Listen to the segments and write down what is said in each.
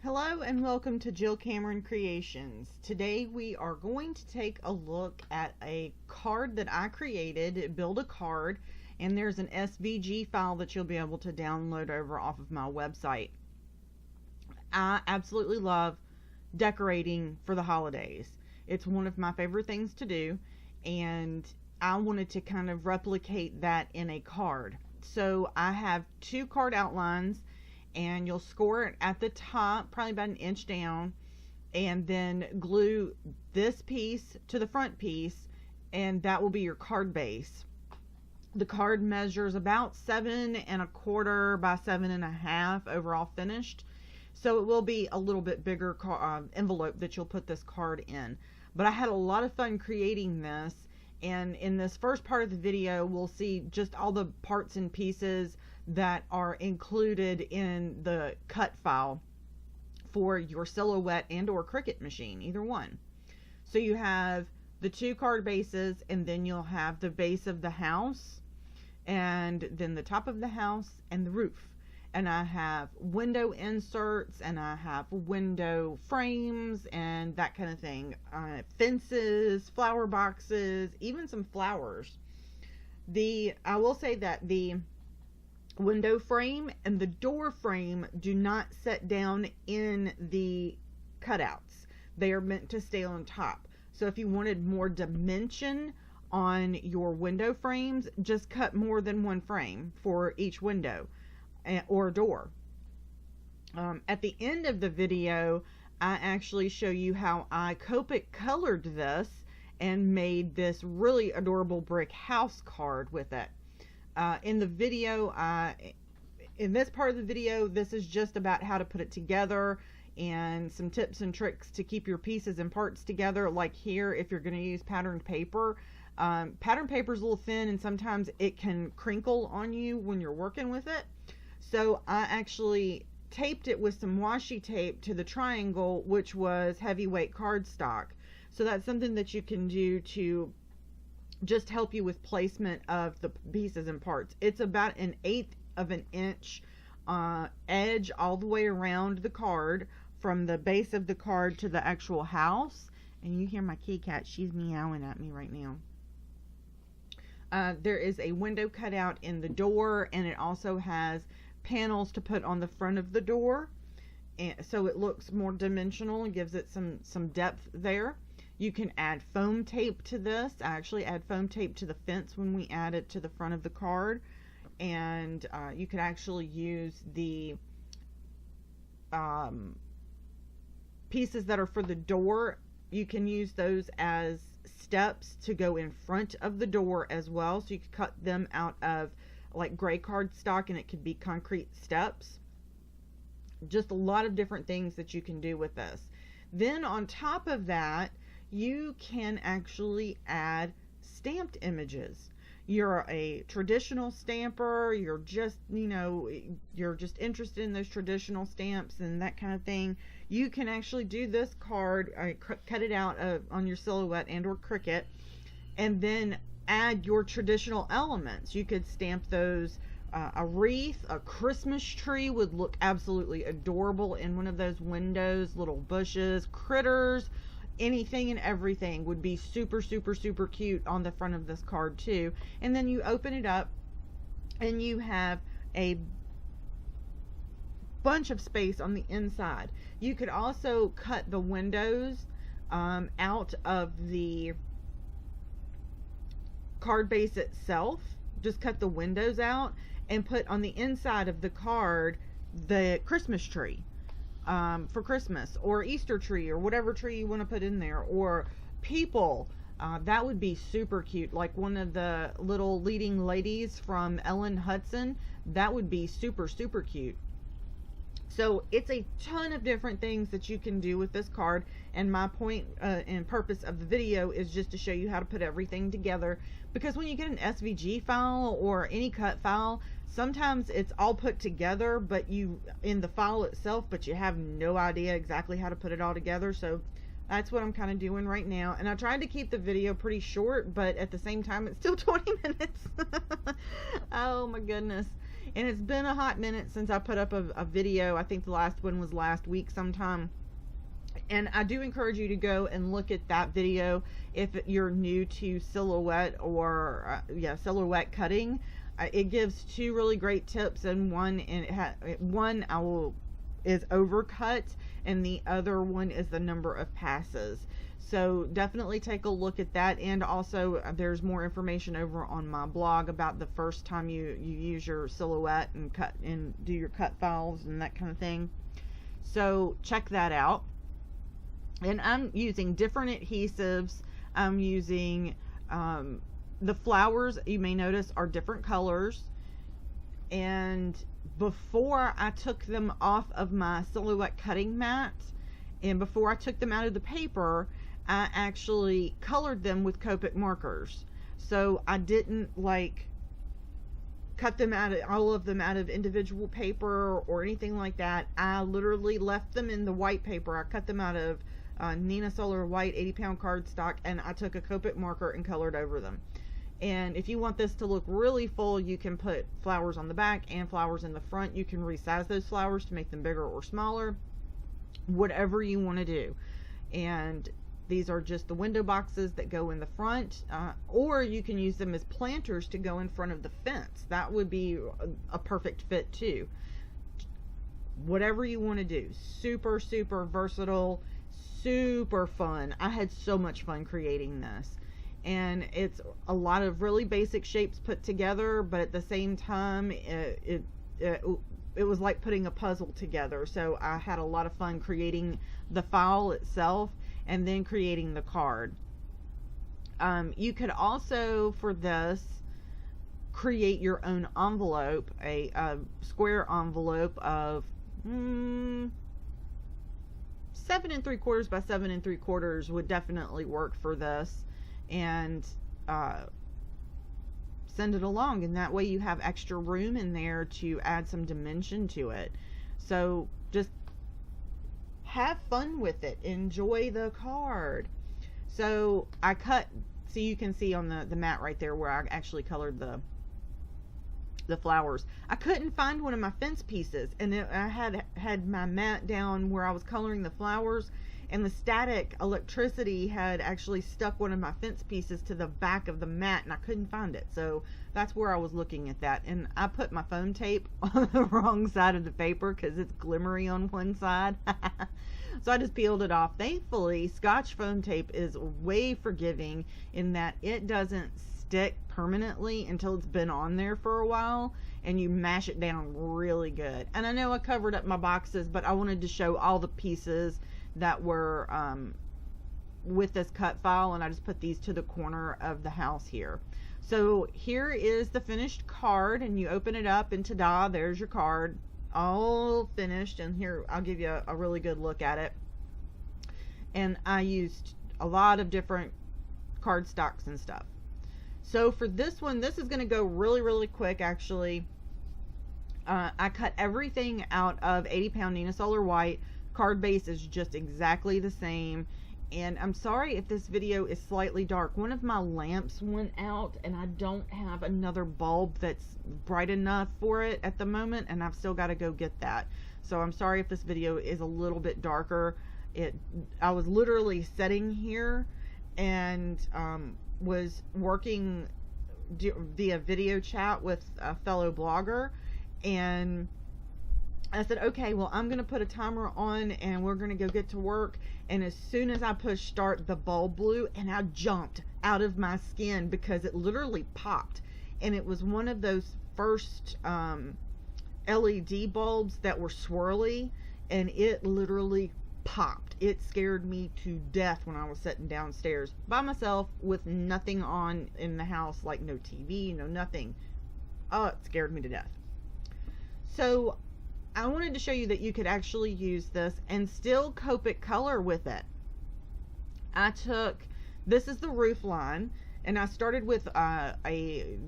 Hello and welcome to Jill Cameron Creations. Today we are going to take a look at a card that I created, Build a Card, and there's an SVG file that you'll be able to download over off of my website. I absolutely love decorating for the holidays. It's one of my favorite things to do, and I wanted to kind of replicate that in a card. So I have two card outlines, and you'll score it at the top, probably about an inch down, and then glue this piece to the front piece, and that will be your card base. The card measures about 7¼ by 7½ overall finished, so it will be a little bit bigger envelope that you'll put this card in. But I had a lot of fun creating this, and in this first part of the video we'll see just all the parts and pieces that are included in the cut file for your Silhouette and or Cricut machine, either one. So you have the two card bases, and then you'll have the base of the house, and then the top of the house and the roof. And I have window inserts, and I have window frames and that kind of thing, fences, flower boxes, even some flowers. I will say that the window frame and the door frame do not set down in the cutouts. They are meant to stay on top. So if you wanted more dimension on your window frames, just cut more than one frame for each window or door. At the end of the video, I actually show you how I Copic colored this and made this really adorable brick house card with it. In the video, in this part of the video, this is just about how to put it together and some tips and tricks to keep your pieces and parts together. Like here, if you're going to use patterned paper, patterned paper is a little thin and sometimes it can crinkle on you when you're working with it. So I actually taped it with some washi tape to the triangle, which was heavyweight cardstock. So that's something that you can do to just help you with placement of the pieces and parts. It's about 1/8 of an inch edge all the way around the card, from the base of the card to the actual house. And you hear my kitty cat, she's meowing at me right now. There is a window cutout in the door, and it also has panels to put on the front of the door, and so it looks more dimensional and gives it some depth there. You can add foam tape to this. I actually add foam tape to the fence when we add it to the front of the card. And you could actually use the pieces that are for the door. You can use those as steps to go in front of the door as well. So you could cut them out of like gray cardstock, and it could be concrete steps. Just a lot of different things that you can do with this. Then on top of that, you can actually add stamped images. You're a traditional stamper, you're just, you're just interested in those traditional stamps and that kind of thing. You can actually do this card, cut it out on your Silhouette and or Cricut, and then add your traditional elements. You could stamp those. A wreath, a Christmas tree would look absolutely adorable in one of those windows. Little bushes, critters, anything and everything would be super cute on the front of this card too. And then you open it up and you have a bunch of space on the inside. You could also cut the windows out of the card base itself. Just cut the windows out and put on the inside of the card the Christmas tree for Christmas, or Easter tree, or whatever tree you want to put in there, or people. That would be super cute, like one of the little leading ladies from Ellen Hudson. That would be super cute. So it's a ton of different things that you can do with this card, and my point and purpose of the video is just to show you how to put everything together, because when you get an SVG file or any cut file, sometimes it's all put together but in the file itself, but you have no idea exactly how to put it all together. So that's what I'm kind of doing right now, and I tried to keep the video pretty short, but at the same time it's still 20 minutes. Oh my goodness. And it's been a hot minute since I put up a video. I think the last one was last week sometime. And I do encourage you to go and look at that video if you're new to silhouette or silhouette cutting. It gives 2 really great tips, and one is overcut, and the other one is the number of passes. So definitely take a look at that. And also there's more information over on my blog about the first time you use your silhouette and cut and do your cut files and that kind of thing. So check that out. And I'm using different adhesives. I'm using the flowers, you may notice, are different colors. And before I took them off of my silhouette cutting mat, and before I took them out of the paper, I actually colored them with Copic markers. So I didn't like cut them out of all of them out of individual paper or anything like that. I literally left them in the white paper. I cut them out of Neenah Solar white 80-pound cardstock, and I took a Copic marker and colored over them. And if you want this to look really full, you can put flowers on the back and flowers in the front. You can resize those flowers to make them bigger or smaller, whatever you want to do. And these are just the window boxes that go in the front, or you can use them as planters to go in front of the fence. That would be a perfect fit too. Whatever you want to do. Super, super versatile, super fun. I had so much fun creating this. And it's a lot of really basic shapes put together, but at the same time, it was like putting a puzzle together. So I had a lot of fun creating the file itself and then creating the card. You could also, for this, create your own envelope, a square envelope of 7 3/4 by 7 3/4 would definitely work for this. And send it along, and that way you have extra room in there to add some dimension to it. So just have fun with it, enjoy the card. So I cut, so you can see on the mat right there where I actually colored the flowers. I couldn't find one of my fence pieces, and I had my mat down where I was coloring the flowers, and the static electricity had actually stuck one of my fence pieces to the back of the mat, and I couldn't find it. So that's where I was looking at that. And I put my foam tape on the wrong side of the paper because it's glimmery on one side. So I just peeled it off. Thankfully, Scotch foam tape is way forgiving in that it doesn't stick permanently until it's been on there for a while, and you mash it down really good. And I know I covered up my boxes, but I wanted to show all the pieces that were with this cut file, and I just put these to the corner of the house here. So here is the finished card, and you open it up, and ta-da, there's your card all finished. And here I'll give you a really good look at it. And I used a lot of different card stocks and stuff. So for this one, this is going to go really quick actually. I cut everything out of 80-pound Neenah Solar white. Card base is just exactly the same. And I'm sorry if this video is slightly dark. One of my lamps went out, and I don't have another bulb that's bright enough for it at the moment, and I've still got to go get that. So I'm sorry if this video is a little bit darker. I was literally sitting here and was working via video chat with a fellow blogger, and I said, okay, well, I'm going to put a timer on and we're going to go get to work. And as soon as I pushed start, the bulb blew, and I jumped out of my skin because it literally popped. And it was one of those first LED bulbs that were swirly, and it literally popped. It scared me to death when I was sitting downstairs by myself with nothing on in the house, like no TV, no nothing. Oh, it scared me to death. So I wanted to show you that you could actually use this and still Copic color with it. This is the roof line, and I started with either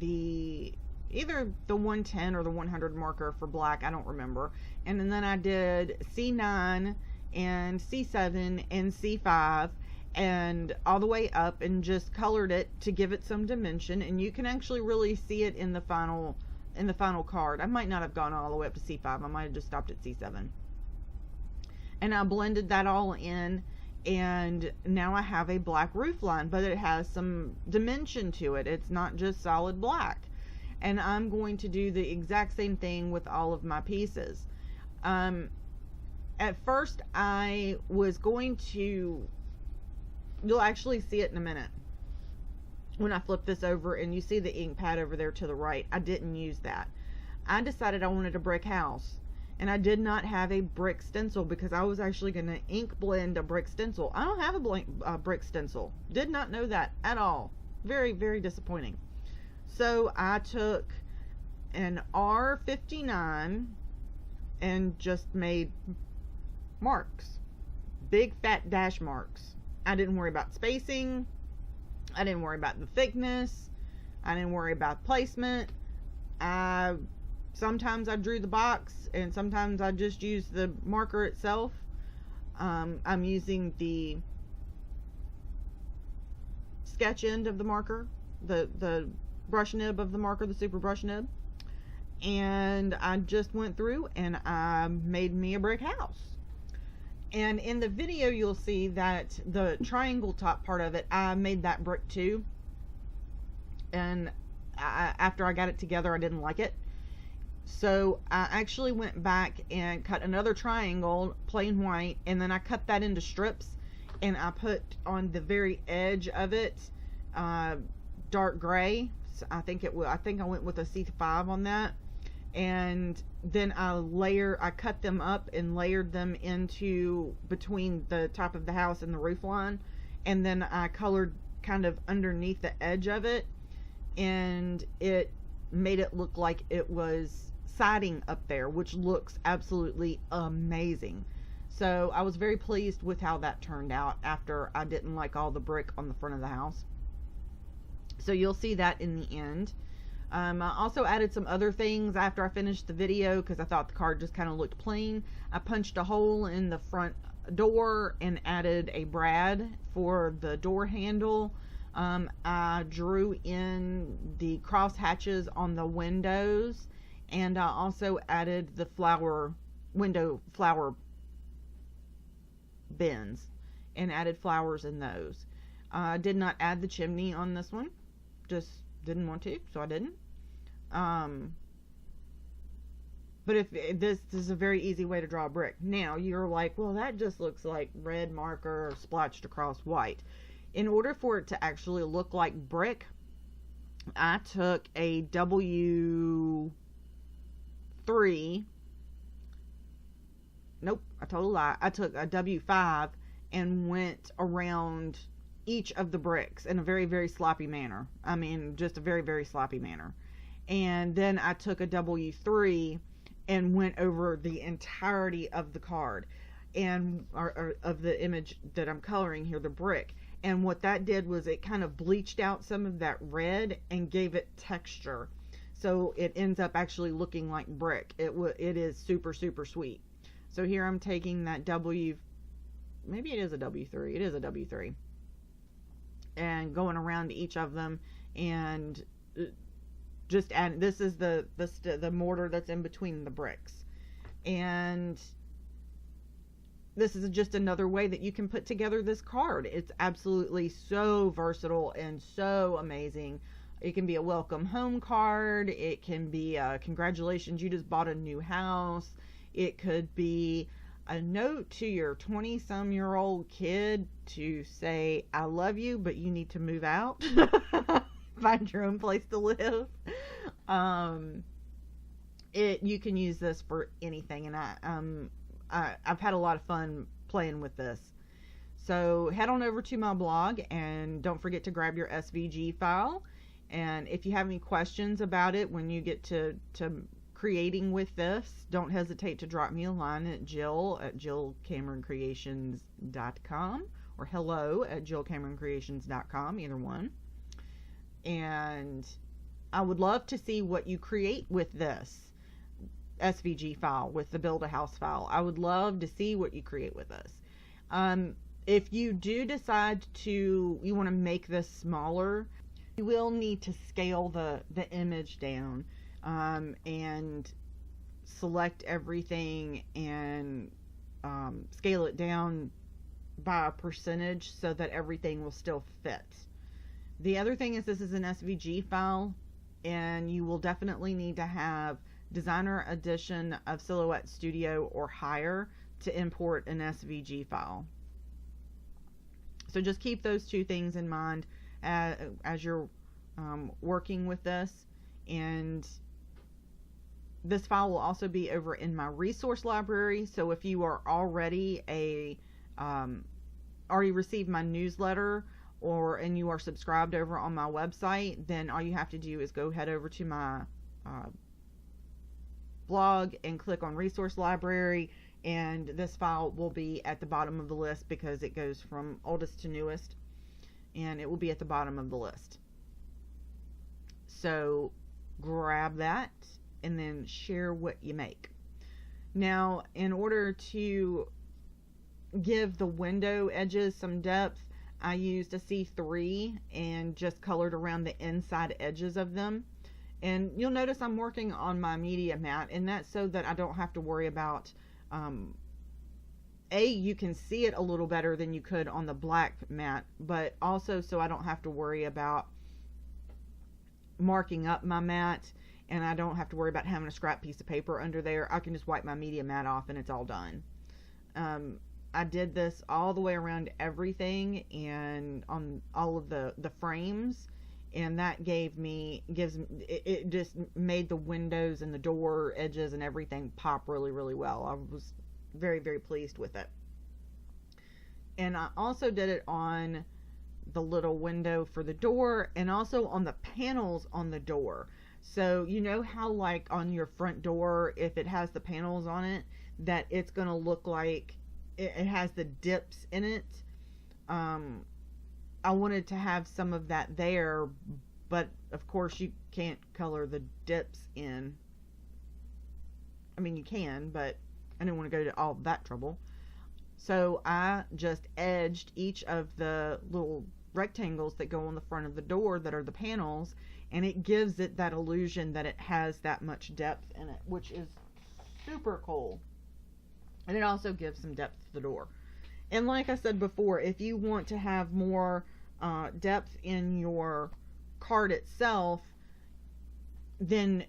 the 110 or the 100 marker for black, I don't remember. And then I did C9 and C7 and C5 and all the way up, and just colored it to give it some dimension. And you can actually really see it in the final in the final card. I might not have gone all the way up to C5. I might have just stopped at C7. And I blended that all in, and now I have a black roof line, but it has some dimension to it. It's not just solid black. And I'm going to do the exact same thing with all of my pieces. At first I was going to, you'll actually see it in a minute when I flip this over and you see the ink pad over there to the right. I didn't use that. I decided I wanted a brick house, and I did not have a brick stencil because I was actually going to ink blend a brick stencil. I don't have a brick stencil. Did not know that at all. Very, very disappointing. So I took an R59 and just made marks, big fat dash marks. I didn't worry about spacing. I didn't worry about the thickness. I didn't worry about placement. Sometimes I drew the box, and sometimes I just used the marker itself. I'm using the sketch end of the marker, the brush nib of the marker, the super brush nib, and I just went through and I made me a brick house. And in the video you'll see that the triangle top part of it, I made that brick too, and after I got it together I didn't like it, so I actually went back and cut another triangle plain white, and then I cut that into strips, and I put on the very edge of it dark gray. I think I went with a C5 on that, and then I cut them up and layered them into between the top of the house and the roof line, and then I colored kind of underneath the edge of it, and it made it look like it was siding up there, which looks absolutely amazing. So I was very pleased with how that turned out after I didn't like all the brick on the front of the house. So you'll see that in the end. I also added some other things after I finished the video because I thought the card just kind of looked plain. I punched a hole in the front door and added a brad for the door handle. I drew in the cross hatches on the windows, and I also added the window flower bins and added flowers in those. I did not add the chimney on this one. Just didn't want to, so I didn't. But if this is a very easy way to draw a brick. Now you're like, well, that just looks like red marker splotched across white. In order for it to actually look like brick, I took a W3. Nope, I told a lie. I took a W5 and went around each of the bricks in a very, very sloppy manner. I mean, just a very, very sloppy manner. And then I took a W3 and went over the entirety of the card and or of the image that I'm coloring here, the brick. And what that did was it kind of bleached out some of that red and gave it texture. So it ends up actually looking like brick. It is super, super sweet. So here I'm taking that maybe it is a W3. It is a W3. And going around each of them and just add, this is the mortar that's in between the bricks, and this is just another way that you can put together this card. It's absolutely so versatile and so amazing. It can be a welcome home card, it can be a congratulations, you just bought a new house, it could be a note to your 20-some-year-old kid to say, I love you, but you need to move out. Find your own place to live. You can use this for anything, and I've had a lot of fun playing with this. So head on over to my blog, and don't forget to grab your SVG file. And if you have any questions about it when you get to creating with this, don't hesitate to drop me a line at Jill@JillCameronCreations.com or hello@JillCameronCreations.com, either one. And I would love to see what you create with this SVG file, with the Build a House file. I would love to see what you create with this. If you do decide you want to make this smaller, you will need to scale the image down. and select everything and scale it down by a percentage so that everything will still fit. The other thing is this is an SVG file, and you will definitely need to have Designer Edition of Silhouette Studio or higher to import an SVG file. So just keep those two things in mind as you're working with this. And this file will also be over in my resource library. So if you are already already received my newsletter and you are subscribed over on my website, then all you have to do is go head over to my blog and click on resource library, and this file will be at the bottom of the list because it goes from oldest to newest, and it will be at the bottom of the list. So grab that and then share what you make. Now, in order to give the window edges some depth, I used a C3 and just colored around the inside edges of them. And you'll notice I'm working on my media mat, and that's so that I don't have to worry about you can see it a little better than you could on the black mat, but also so I don't have to worry about marking up my mat, and I don't have to worry about having a scrap piece of paper under there. I can just wipe my media mat off and it's all done. I did this all the way around everything and on all of the frames, and that it just made the windows and the door edges and everything pop really, really well. I was very, very pleased with it. And I also did it on the little window for the door and also on the panels on the door. So you know how like on your front door, if it has the panels on it, that it's going to look like it has the dips in it. I wanted to have some of that there, but of course you can't color the dips in. I mean, you can, but I didn't want to go to all that trouble. So I just edged each of the little rectangles that go on the front of the door that are the panels, and it gives it that illusion that it has that much depth in it, which is super cool. And it also gives some depth to the door. And like I said before, if you want to have more depth in your card itself, then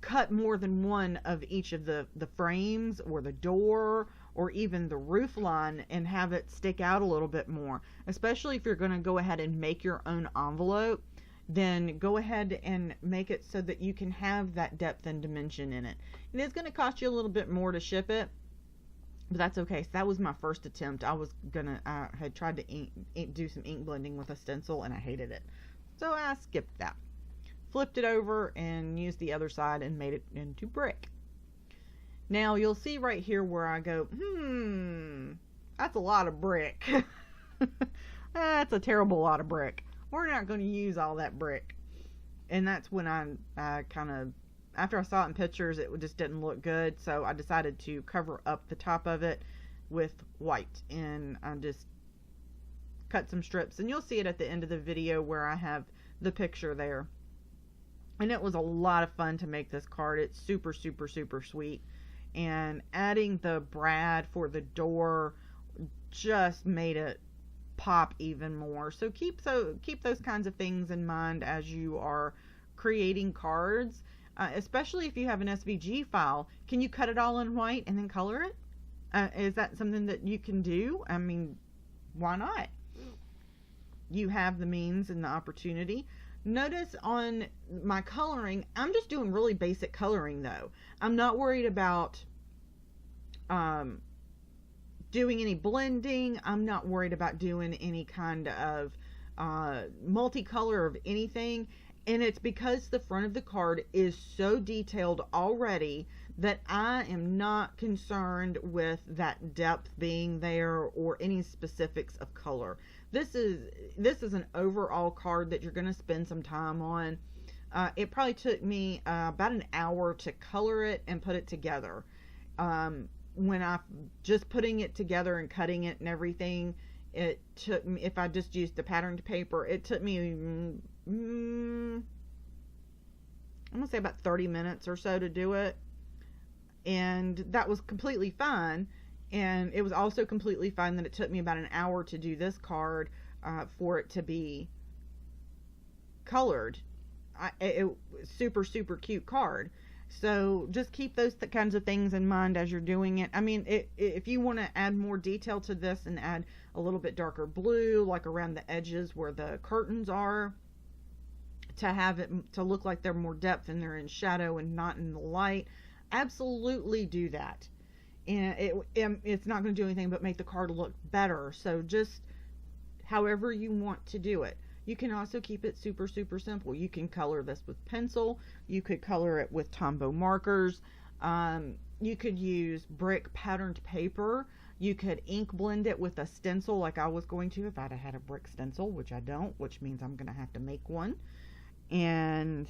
cut more than one of each of the frames or the door or even the roof line and have it stick out a little bit more. Especially if you're going to go ahead and make your own envelope, then go ahead and make it so that you can have that depth and dimension in it. It is going to cost you a little bit more to ship it, but that's okay. So that was my first attempt. I had tried to do some ink blending with a stencil and I hated it. So I skipped that. Flipped it over and used the other side and made it into brick. Now you'll see right here where I go, that's a lot of brick. That's a terrible lot of brick. We're not going to use all that brick. And that's when I kind of, after I saw it in pictures, it just didn't look good. So I decided to cover up the top of it with white. And I just cut some strips. And you'll see it at the end of the video where I have the picture there. And it was a lot of fun to make this card. It's super, super, super sweet. And adding the brad for the door just made it pop even more. So keep those kinds of things in mind as you are creating cards, especially if you have an SVG file. Can you cut it all in white and then color it? Is that something that you can do? I mean, why not? You have the means and the opportunity. Notice on my coloring, I'm just doing really basic coloring though. I'm not worried about doing any blending. I'm not worried about doing any kind of multicolor of anything. And it's because the front of the card is so detailed already that I am not concerned with that depth being there or any specifics of color. This is an overall card that you're going to spend some time on. It probably took me about an hour to color it and put it together. When I just putting it together and cutting it and everything, it took me, if I just used the patterned paper, it took me I'm gonna say about 30 minutes or so to do it, and that was completely fine. And it was also completely fine that it took me about an hour to do this card, for it to be colored. It super cute card. So just keep those kinds of things in mind as you're doing it. I mean, if you want to add more detail to this and add a little bit darker blue, like around the edges where the curtains are, to have it to look like they're more depth and they're in shadow and not in the light, absolutely do that. And it's not going to do anything but make the card look better. So just however you want to do it. You can also keep it super simple. You can color this with pencil. You could color it with Tombow markers. You could use brick patterned paper. You could ink blend it with a stencil like I was going to if I'd have had a brick stencil, which I don't, which means I'm going to have to make one. And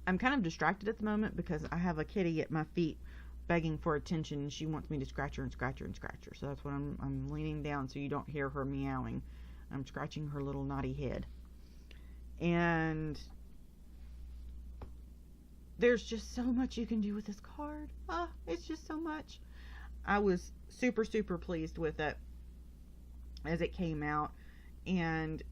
I'm kind of distracted at the moment because I have a kitty at my feet begging for attention, and she wants me to scratch her and scratch her and scratch her. So that's what I'm leaning down so you don't hear her meowing. I'm scratching her little naughty head. And there's just so much you can do with this card. It's just so much. I was super pleased with it as it came out, and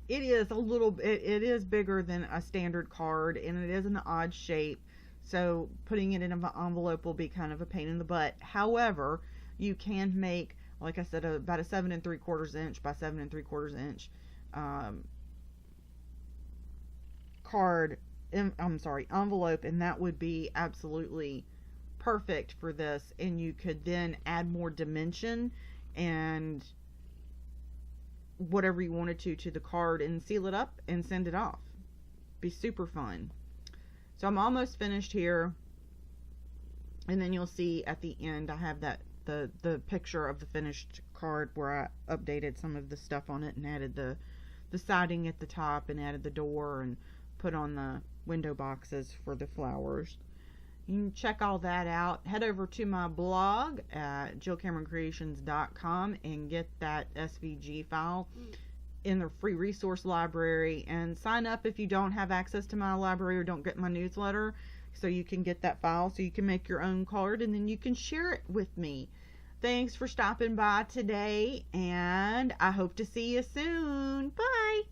it is it is bigger than a standard card, and it is an odd shape, so putting it in an envelope will be kind of a pain in the butt. However, you can make, like I said, about a 7 3/4 inch by 7 3/4 inch envelope, and that would be absolutely perfect for this. And you could then add more dimension and whatever you wanted to the card and seal it up and send it off. Be super fun. So I'm almost finished here, and then you'll see at the end I have that the picture of the finished card where I updated some of the stuff on it and added the siding at the top and added the door and put on the window boxes for the flowers. You can check all that out. Head over to my blog at jillcameroncreations.com and get that SVG file in the free resource library, and sign up if you don't have access to my library or don't get my newsletter, so you can get that file so you can make your own card and then you can share it with me. Thanks for stopping by today, and I hope to see you soon. Bye.